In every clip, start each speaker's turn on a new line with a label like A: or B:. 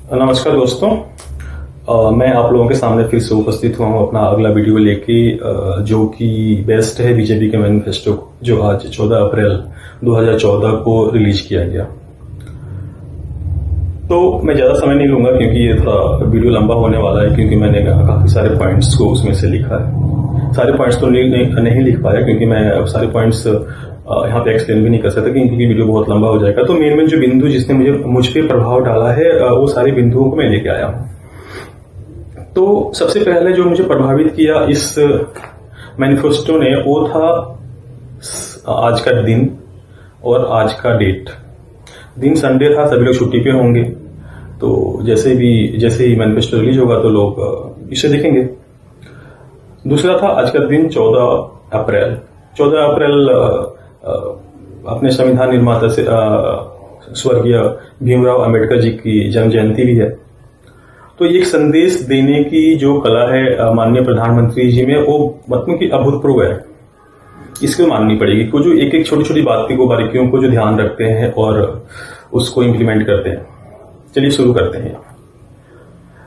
A: नमस्कार दोस्तों। मैं आप लोगों के सामने फिर से उपस्थित हुआ हूँ अपना अगला वीडियो लेके, जो कि बेस्ट है बीजेपी के मैनिफेस्टो जो आज 14 अप्रैल 2014 को रिलीज किया गया। तो मैं ज़्यादा समय नहीं लूंगा क्योंकि ये थोड़ा वीडियो लंबा होने वाला है, क्योंकि मैंने काफ़ी सारे पॉइंट्स को उसमें से लिखा है। सारे पॉइंट्स तो नहीं लिख पाया क्योंकि मैं सारे पॉइंट्स यहाँ पे एक्सप्लेन भी नहीं कर सकता क्योंकि वीडियो बहुत लंबा हो जाएगा। तो मेन जो बिंदु जिसने मुझ पे प्रभाव डाला है वो सारे बिंदुओं को मैं लेके आया हूँ। तो सबसे पहले जो मुझे प्रभावित किया इस मैनिफेस्टो ने वो था आज का दिन और आज का डेट। दिन संडे था, सभी लोग छुट्टी पे होंगे, तो जैसे ही मैनिफेस्टो रिलीज होगा तो लोग इसे देखेंगे। दूसरा था आज का दिन 14 अप्रैल। 14 अप्रैल अपने संविधान निर्माता से स्वर्गीय भीमराव अंबेडकर जी की जन्म जयंती भी है। तो एक संदेश देने की जो कला है माननीय प्रधानमंत्री जी में, वो मतलब कि अभूतपूर्व है। इसको माननी पड़ेगी कि जो एक एक छोटी छोटी बातों को, बारीकियों को जो ध्यान रखते हैं और उसको इम्प्लीमेंट करते हैं। चलिए शुरू करते हैं।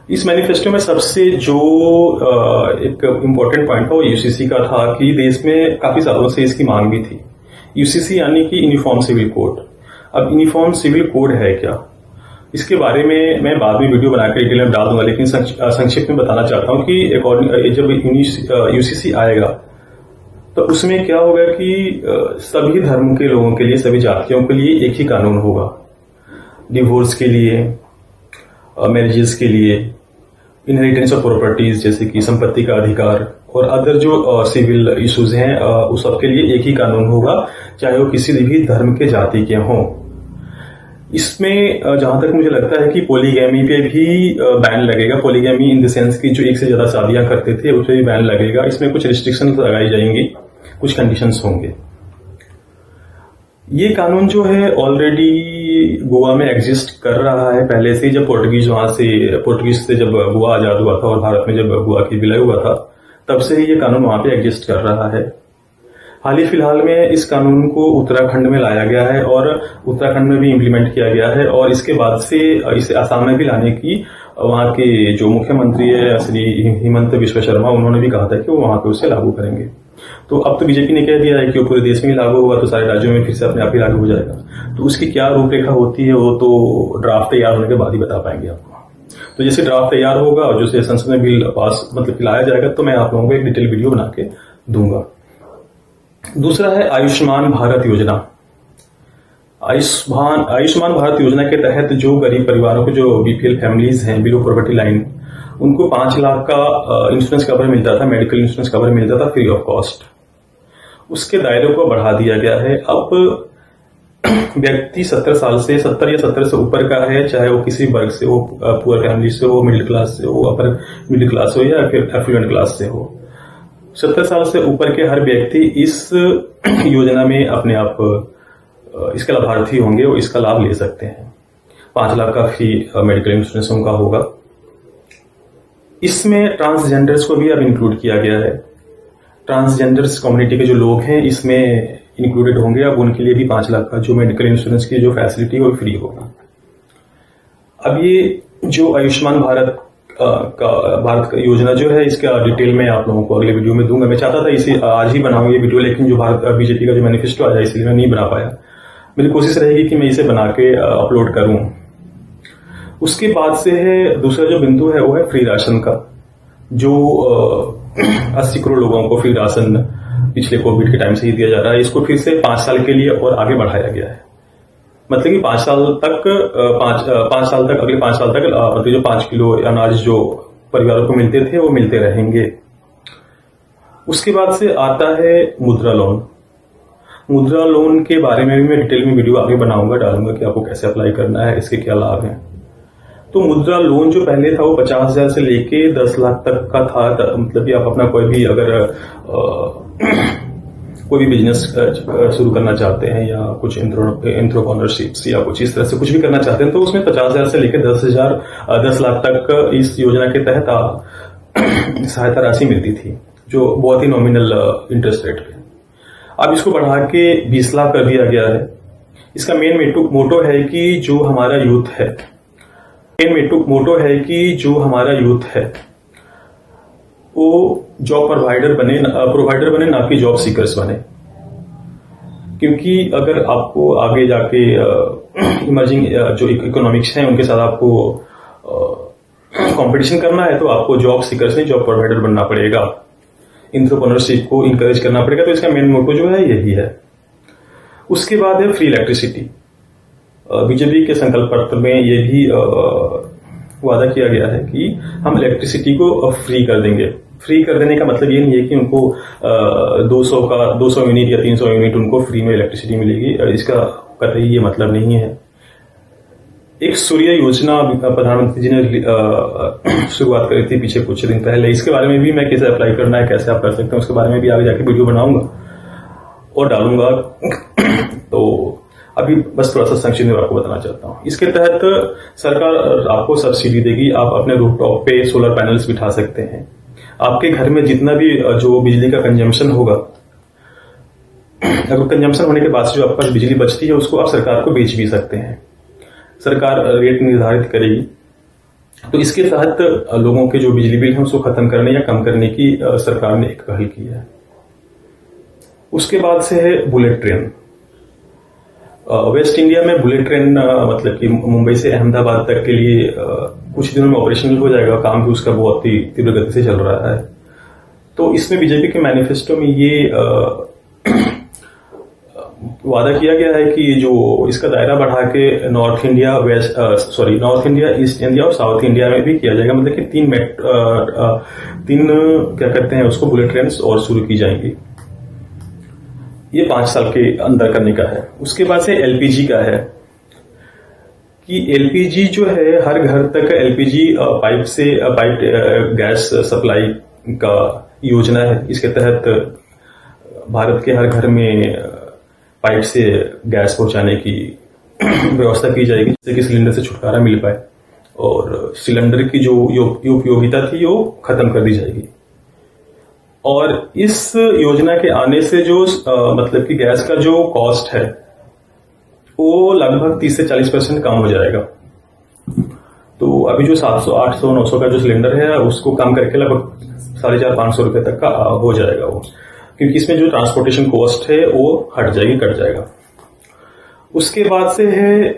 A: इस मैनिफेस्टो में सबसे जो एक इम्पोर्टेंट पॉइंट था वो यूसीसी का था कि देश में काफी सालों से इसकी मांग भी थी। यूसीसी यानी कि यूनिफॉर्म सिविल कोड। अब यूनिफॉर्म सिविल कोड है क्या, इसके बारे में मैं बाद में वीडियो बनाकर डिटेल में डाल दूंगा, लेकिन संक्षिप्त में बताना चाहता हूं कि जब यूसीसी आएगा तो उसमें क्या होगा कि सभी धर्म के लोगों के लिए, सभी जातियों के लिए एक ही कानून होगा। डिवोर्स के लिए, मैरिजेस के लिए, इनहेरिटेंस ऑफ प्रॉपर्टीज जैसे कि संपत्ति का अधिकार और अदर जो सिविल इश्यूज हैं, उस सब के लिए एक ही कानून होगा, चाहे वो किसी भी धर्म के जाति के हों। इसमें जहां तक मुझे लगता है कि पॉलीगैमी पे भी बैन लगेगा। पॉलीगैमी इन द सेंस की जो एक से ज्यादा शादियां करते थे उस पर भी बैन लगेगा। इसमें कुछ रिस्ट्रिक्शन लगाई जाएंगी, कुछ कंडीशंस होंगे। ये कानून जो है ऑलरेडी गोवा में एग्जिस्ट कर रहा है पहले से, जब पोर्टुगीज से जब गोवा आजाद हुआ था और भारत में जब गोवा की विलय हुआ था, तब से ही ये कानून वहां पे एग्जिस्ट कर रहा है। हाल ही फिलहाल में इस कानून को उत्तराखंड में लाया गया है और उत्तराखंड में भी इम्प्लीमेंट किया गया है, और इसके बाद से इसे आसाम में भी लाने की वहां के जो मुख्यमंत्री है श्री हिमंत विश्व शर्मा, उन्होंने भी कहा था कि वो वहां पे उसे लागू करेंगे। तो अब तो बीजेपी ने कह दिया है कि वो पूरे देश में ही लागू होगा, तो सारे राज्यों में फिर से अपने आप ही लागू हो जाएगा। तो उसकी क्या रूपरेखा होती है वो तो ड्राफ्ट तैयार होने के बाद ही बता पाएंगे आपको। तो जैसे ड्राफ्ट तैयार होगा और जैसे संसद में बिल पास लाया जाएगा तो मैं आप लोगों को एक डिटेल वीडियो बना के दूंगा। दूसरा है आयुष्मान भारत योजना। आयुष्मान भारत योजना के तहत जो गरीब परिवारों को, जो बीपीएल फैमिलीज हैं, बिलो पॉवर्टी लाइन, उनको 5 लाख का इंश्योरेंस कवर मिलता था, मेडिकल इंश्योरेंस कवर मिलता था फ्री ऑफ कॉस्ट। उसके दायरे को बढ़ा दिया गया है। अब व्यक्ति 70 या 70 से ऊपर का है, चाहे वो किसी वर्ग से हो, पुअर फैमिली से हो, मिडिल क्लास से हो, अपर मिडिल क्लास हो या फिर एफ्लुएंट क्लास से हो, 70 साल से ऊपर के हर व्यक्ति इस योजना में अपने आप इसके लाभार्थी होंगे और इसका लाभ ले सकते हैं। 5 लाख का फ्री मेडिकल इंश्योरेंस उनका होगा। इसमें ट्रांसजेंडर्स को भी अब इंक्लूड किया गया है। ट्रांसजेंडर्स कम्युनिटी के जो लोग हैं इसमें इंक्लूडेड होंगे। अब उनके लिए भी 5 लाख का जो मेडिकल इंश्योरेंस की जो फैसिलिटी वो फ्री होगा। अब ये जो आयुष्मान भारत का योजना जो है, इसका डिटेल में आप लोगों को अगले वीडियो में दूंगा। मैं चाहता था इसे आज ही बनाऊं ये वीडियो, लेकिन जो भारत बीजेपी का जो मैनिफेस्टो आया इसलिए मैं नहीं बना पाया। मेरी कोशिश रहेगी कि मैं इसे बना के अपलोड करूं। उसके बाद से है दूसरा जो बिंदु है वो है फ्री राशन का, जो 80 करोड़ लोगों को फ्री राशन पिछले कोविड के टाइम से ही दिया जा रहा है। इसको फिर से 5 साल के लिए और आगे बढ़ाया गया है। मतलब कि 5 साल तक अगले 5 साल तक मतलब जो 5 किलो अनाज जो परिवारों को मिलते थे वो मिलते रहेंगे। उसके बाद से आता है मुद्रा लोन। मुद्रा लोन के बारे में भी मैं डिटेल में वीडियो आगे बनाऊंगा, डालूंगा कि आपको कैसे अप्लाई करना है, इसके क्या लाभ हैं। तो मुद्रा लोन जो पहले था वो 50,000 से लेके 10 लाख तक का था। मतलब कि आप अपना कोई भी अगर कोई भी बिजनेस शुरू करना चाहते हैं या कुछ एंटरप्रेन्योरशिप्स या कुछ इस तरह से कुछ भी करना चाहते हैं तो उसमें 50,000 से लेकर 10 लाख तक इस योजना के तहत सहायता राशि मिलती थी, जो बहुत ही नॉमिनल इंटरेस्ट रेट पे। अब इसको बढ़ा के 20 लाख कर दिया गया है। इसका मेन मोटो है कि जो हमारा यूथ है मेन मोटो है कि जो हमारा यूथ है वो जॉब प्रोवाइडर बने ना कि जॉब सीकर्स बने। क्योंकि अगर आपको आगे जाके इमर्जिंग जो इकोनॉमिक्स हैं उनके साथ आपको कंपटीशन करना है तो आपको जॉब सीकर्स नहीं जॉब प्रोवाइडर बनना पड़ेगा, एंटरप्रेन्योरशिप को इंकरेज करना पड़ेगा। तो इसका मेन मोटो जो है यही है। उसके बाद है फ्री इलेक्ट्रिसिटी। बीजेपी के संकल्प पत्र में ये भी वादा किया गया है कि हम इलेक्ट्रिसिटी को फ्री कर देंगे। फ्री कर देने का मतलब ये नहीं है कि उनको 200 यूनिट या 300 यूनिट उनको फ्री में इलेक्ट्रिसिटी मिलेगी, इसका कतई ये मतलब नहीं है। एक सूर्य योजना प्रधानमंत्री जी ने शुरुआत करी थी पीछे कुछ दिन पहले। इसके बारे में भी मैं कैसे अप्लाई करना है, कैसे आप कर सकते हैं, उसके बारे में भी आगे जाके वीडियो बनाऊंगा और डालूंगा। तो अभी बस थोड़ा सा संक्षिप्त में आपको बताना चाहता हूँ। इसके तहत सरकार आपको सब्सिडी देगी, आप अपने रूफटॉप पे सोलर पैनल्स बिठा सकते हैं। आपके घर में जितना भी जो बिजली का कंजम्पशन होगा, अगर कंजम्पशन होने के बाद से जो आपके पास बिजली बचती है उसको आप सरकार को बेच भी सकते हैं। सरकार रेट निर्धारित करेगी। तो इसके तहत लोगों के जो बिजली बिल है उसको खत्म करने या कम करने की सरकार ने एक पहल की है। उसके बाद से है बुलेट ट्रेन। वेस्ट इंडिया में बुलेट ट्रेन मतलब कि मुंबई से अहमदाबाद तक के लिए कुछ दिनों में ऑपरेशनल हो जाएगा। काम भी उसका बहुत ही तीव्र गति से चल रहा है। तो इसमें बीजेपी के मैनिफेस्टो में ये वादा किया गया है कि जो इसका दायरा बढ़ा के नॉर्थ इंडिया, ईस्ट इंडिया और साउथ इंडिया में भी किया जाएगा। मतलब कि तीन क्या कहते हैं उसको बुलेट ट्रेन और शुरू की जाएंगी। ये 5 साल के अंदर करने का है। उसके बाद से एलपीजी का है कि एलपीजी जो है हर घर तक एलपीजी पाइप गैस सप्लाई का योजना है। इसके तहत भारत के हर घर में पाइप से गैस पहुंचाने की व्यवस्था की जाएगी जिससे कि सिलेंडर से छुटकारा मिल पाए और सिलेंडर की जो उपयोगिता थी वो खत्म कर दी जाएगी। और इस योजना के आने से जो मतलब कि गैस का जो कॉस्ट है वो लगभग 30 से 40% कम हो जाएगा। तो अभी जो 700, 800, 900 का जो सिलेंडर है उसको कम करके लगभग 450-500 रुपए तक का हो जाएगा वो, क्योंकि इसमें जो ट्रांसपोर्टेशन कॉस्ट है वो कट जाएगा। उसके बाद से है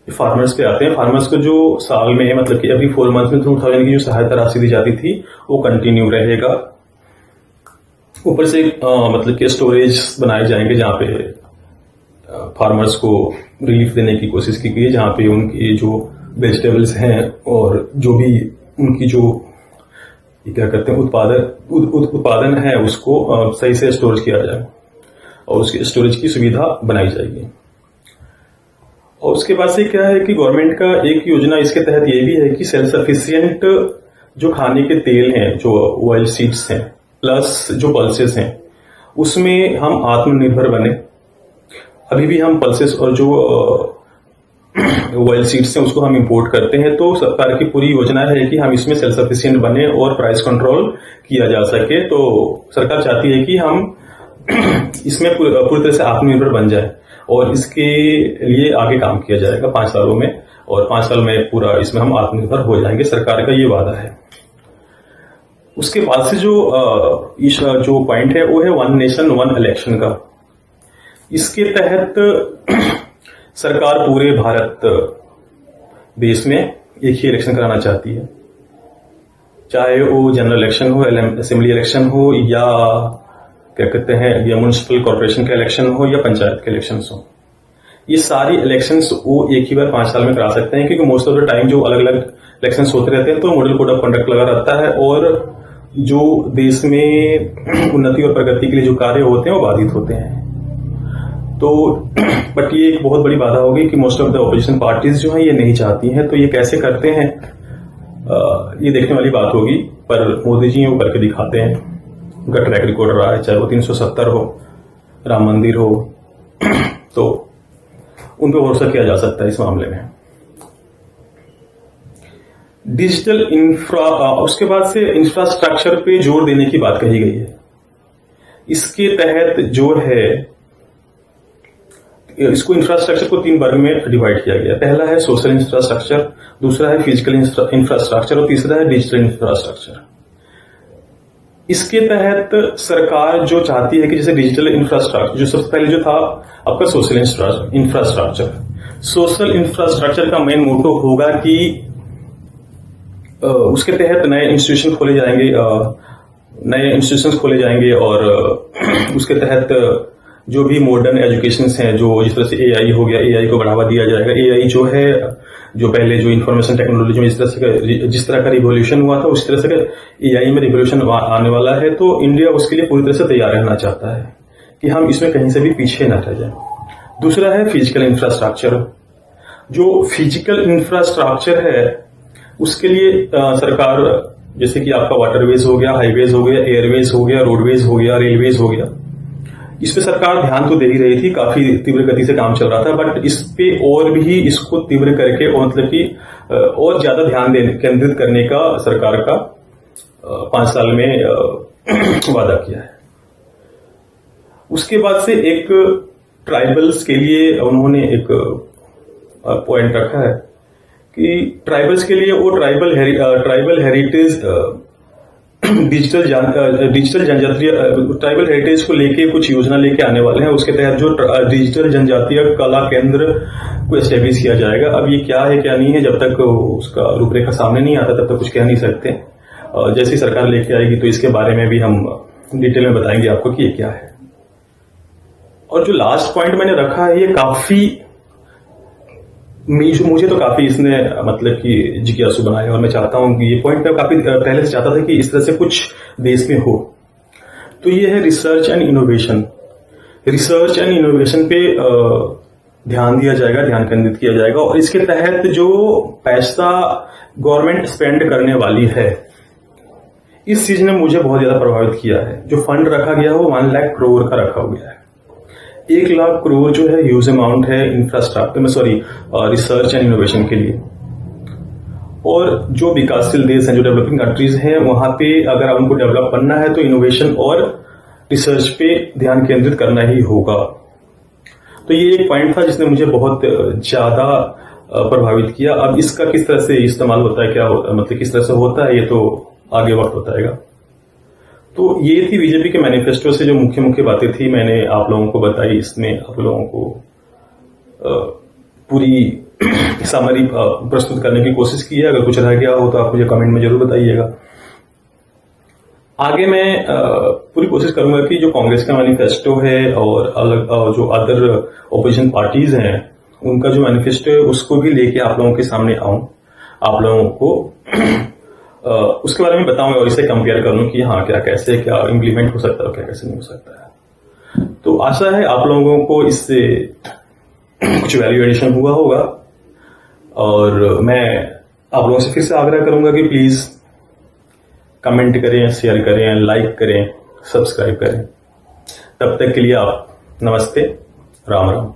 A: फार्मर्स पे आते हैं। फार्मर्स को जो साल में मतलब कि अभी 4 मंथ में 2000 की जो सहायता राशि दी जाती थी वो कंटिन्यू रहेगा। ऊपर से मतलब कि स्टोरेज बनाए जाएंगे जहां पे फार्मर्स को रिलीफ देने की कोशिश की गई है, जहां पे उनकी जो वेजिटेबल्स हैं और जो भी उनकी जो क्या कहते हैं उत्पादन है उसको सही से स्टोरेज किया जाए और उसकी स्टोरेज की सुविधा बनाई जाएगी। और उसके बाद से क्या है कि गवर्नमेंट का एक योजना इसके तहत ये भी है कि सेल्फ सफिशिएंट जो खाने के तेल हैं, जो ऑयल सीड्स हैं प्लस जो पल्सेस हैं, उसमें हम आत्मनिर्भर बने। अभी भी हम पल्सेस और जो ऑयल सीड्स हैं उसको हम इंपोर्ट करते हैं। तो सरकार की पूरी योजना है कि हम इसमें सेल्फ सफिशिएंट बने और प्राइस कंट्रोल किया जा सके। तो सरकार चाहती है कि हम इसमें पूरी तरह से आत्मनिर्भर बन जाए और इसके लिए आगे काम किया जाएगा 5 सालों में, और 5 साल में पूरा इसमें हम आत्मनिर्भर हो जाएंगे। सरकार का ये वादा है। उसके बाद से जो पॉइंट है वो है 1 नेशन 1 इलेक्शन का। इसके तहत सरकार पूरे भारत देश में एक ही इलेक्शन कराना चाहती है, चाहे वो जनरल इलेक्शन हो, असेंबली इलेक्शन हो, या क्या कहते हैं या म्युनिसिपल कॉर्पोरेशन का इलेक्शन हो या पंचायत के इलेक्शन हो। ये सारी इलेक्शंस वो एक ही बार 5 साल में करा सकते हैं, क्योंकि मोस्ट ऑफ द टाइम जो अलग अलग इलेक्शंस होते रहते हैं तो मॉडल कोड ऑफ कंडक्ट लगा रहता है और जो देश में उन्नति और प्रगति के लिए जो कार्य होते हैं वो बाधित होते हैं। तो बट ये एक बहुत बड़ी बाधा होगी कि most of the opposition parties जो हैं ये नहीं चाहती हैं। तो ये कैसे करते हैं ये देखने वाली बात होगी, पर मोदी जी वो करके दिखाते हैं। उनका ट्रैक रिकॉर्ड रहा है, चाहे वो 370 हो, राम मंदिर हो, तो उन पर भरोसा किया जा सकता है इस मामले में। डिजिटल उसके बाद से इंफ्रास्ट्रक्चर पे जोर देने की बात कही गई है। इसके तहत जो है इसको इंफ्रास्ट्रक्चर को 3 वर्ग में डिवाइड किया गया। पहला है सोशल इंफ्रास्ट्रक्चर, दूसरा है फिजिकल इंफ्रास्ट्रक्चर और तीसरा है डिजिटल इंफ्रास्ट्रक्चर। इसके तहत सरकार जो चाहती है कि जैसे डिजिटल इंफ्रास्ट्रक्चर, जो सबसे पहले जो था आपका सोशल इंफ्रास्ट्रक्चर, सोशल इंफ्रास्ट्रक्चर का मेन मोटो होगा कि उसके तहत नए इंस्टीट्यूशन खोले जाएंगे और उसके तहत जो भी मॉडर्न एजुकेशन हैं, जो जिस तरह से एआई हो गया, एआई को बढ़ावा दिया जाएगा। एआई जो है, जो पहले जो इंफॉर्मेशन टेक्नोलॉजी में जिस तरह का रिवोल्यूशन हुआ था, उस तरह से एआई में रिवोल्यूशन आने वाला है। तो इंडिया उसके लिए पूरी तरह से तैयार रहना चाहता है कि हम इसमें कहीं से भी पीछे न रह जाए। दूसरा है फिजिकल इंफ्रास्ट्रक्चर। जो फिजिकल इंफ्रास्ट्रक्चर है उसके लिए सरकार, जैसे कि आपका वाटरवेज हो गया, हाईवेज हो गया, एयरवेज हो गया, रोडवेज हो गया, रेलवेज हो गया, इस पे सरकार ध्यान तो दे ही रही थी, काफी तीव्र गति से काम चल रहा था। बट इस पे और भी इसको तीव्र करके और मतलब कि और ज्यादा ध्यान केंद्रित करने का सरकार का 5 साल में वादा किया है। उसके बाद से एक ट्राइबल्स के लिए उन्होंने एक पॉइंट रखा है कि ट्राइबल्स के लिए वो ट्राइबल हेरिटेज डिजिटल जनजातीय ट्राइबल हेरिटेज को लेके कुछ योजना लेके आने वाले हैं। उसके तहत जो डिजिटल जनजातीय कला केंद्र को एस्टेब्लिश किया जाएगा। अब ये क्या है क्या नहीं है, जब तक उसका रूपरेखा सामने नहीं आता तब तक कुछ कह नहीं सकते। जैसी सरकार लेके आएगी तो इसके बारे में भी हम डिटेल में बताएंगे आपको कि ये क्या है। और जो लास्ट पॉइंट मैंने रखा है, ये काफी मुझे तो काफी इसने मतलब कि जिज्ञासु बनाया और मैं चाहता हूं कि ये पॉइंट मैं काफी पहले से चाहता था कि इस तरह से कुछ देश में हो। तो ये है research and innovation. Research and innovation पे ध्यान दिया जाएगा, ध्यान केंद्रित किया जाएगा और इसके तहत जो पैसा गवर्नमेंट स्पेंड करने वाली है, इस चीज ने मुझे बहुत ज्यादा प्रभावित किया है। जो फंड रखा गया हो 1 लाख करोड़ का रखा गया है। 1 लाख करोड़ जो है ह्यूज अमाउंट है रिसर्च एंड इनोवेशन के लिए। और जो विकासशील देश हैं, जो डेवलपिंग कंट्रीज हैं, वहां पे अगर उनको डेवलप करना है तो इनोवेशन और रिसर्च पे ध्यान केंद्रित करना ही होगा। तो ये एक पॉइंट था जिसने मुझे बहुत ज्यादा प्रभावित किया। अब इसका किस तरह से इस्तेमाल होता है, क्या होता, मतलब किस तरह से होता है, ये तो आगे वक्त बताएगा। तो ये थी बीजेपी के मैनिफेस्टो से जो मुख्य मुख्य बातें थी, मैंने आप लोगों को बताई। इसमें आप लोगों को पूरी समरी प्रस्तुत करने की कोशिश की है। अगर कुछ रह गया हो तो आप मुझे कमेंट में जरूर बताइएगा। आगे मैं पूरी कोशिश करूंगा कि जो कांग्रेस का मैनिफेस्टो है और अलग जो अदर ऑपोजिशन पार्टीज हैं उनका जो मैनिफेस्टो है उसको भी लेके आप लोगों के सामने आऊं, आप लोगों को उसके बारे में बताऊंगा और इसे कंपेयर करूं कि हाँ क्या कैसे क्या इम्प्लीमेंट हो सकता है और क्या कैसे नहीं हो सकता है। तो आशा है आप लोगों को इससे कुछ वैल्यू एडिशन हुआ होगा और मैं आप लोगों से फिर से आग्रह करूंगा कि प्लीज कमेंट करें, शेयर करें, लाइक करें, सब्सक्राइब करें। तब तक के लिए आप नमस्ते, राम राम।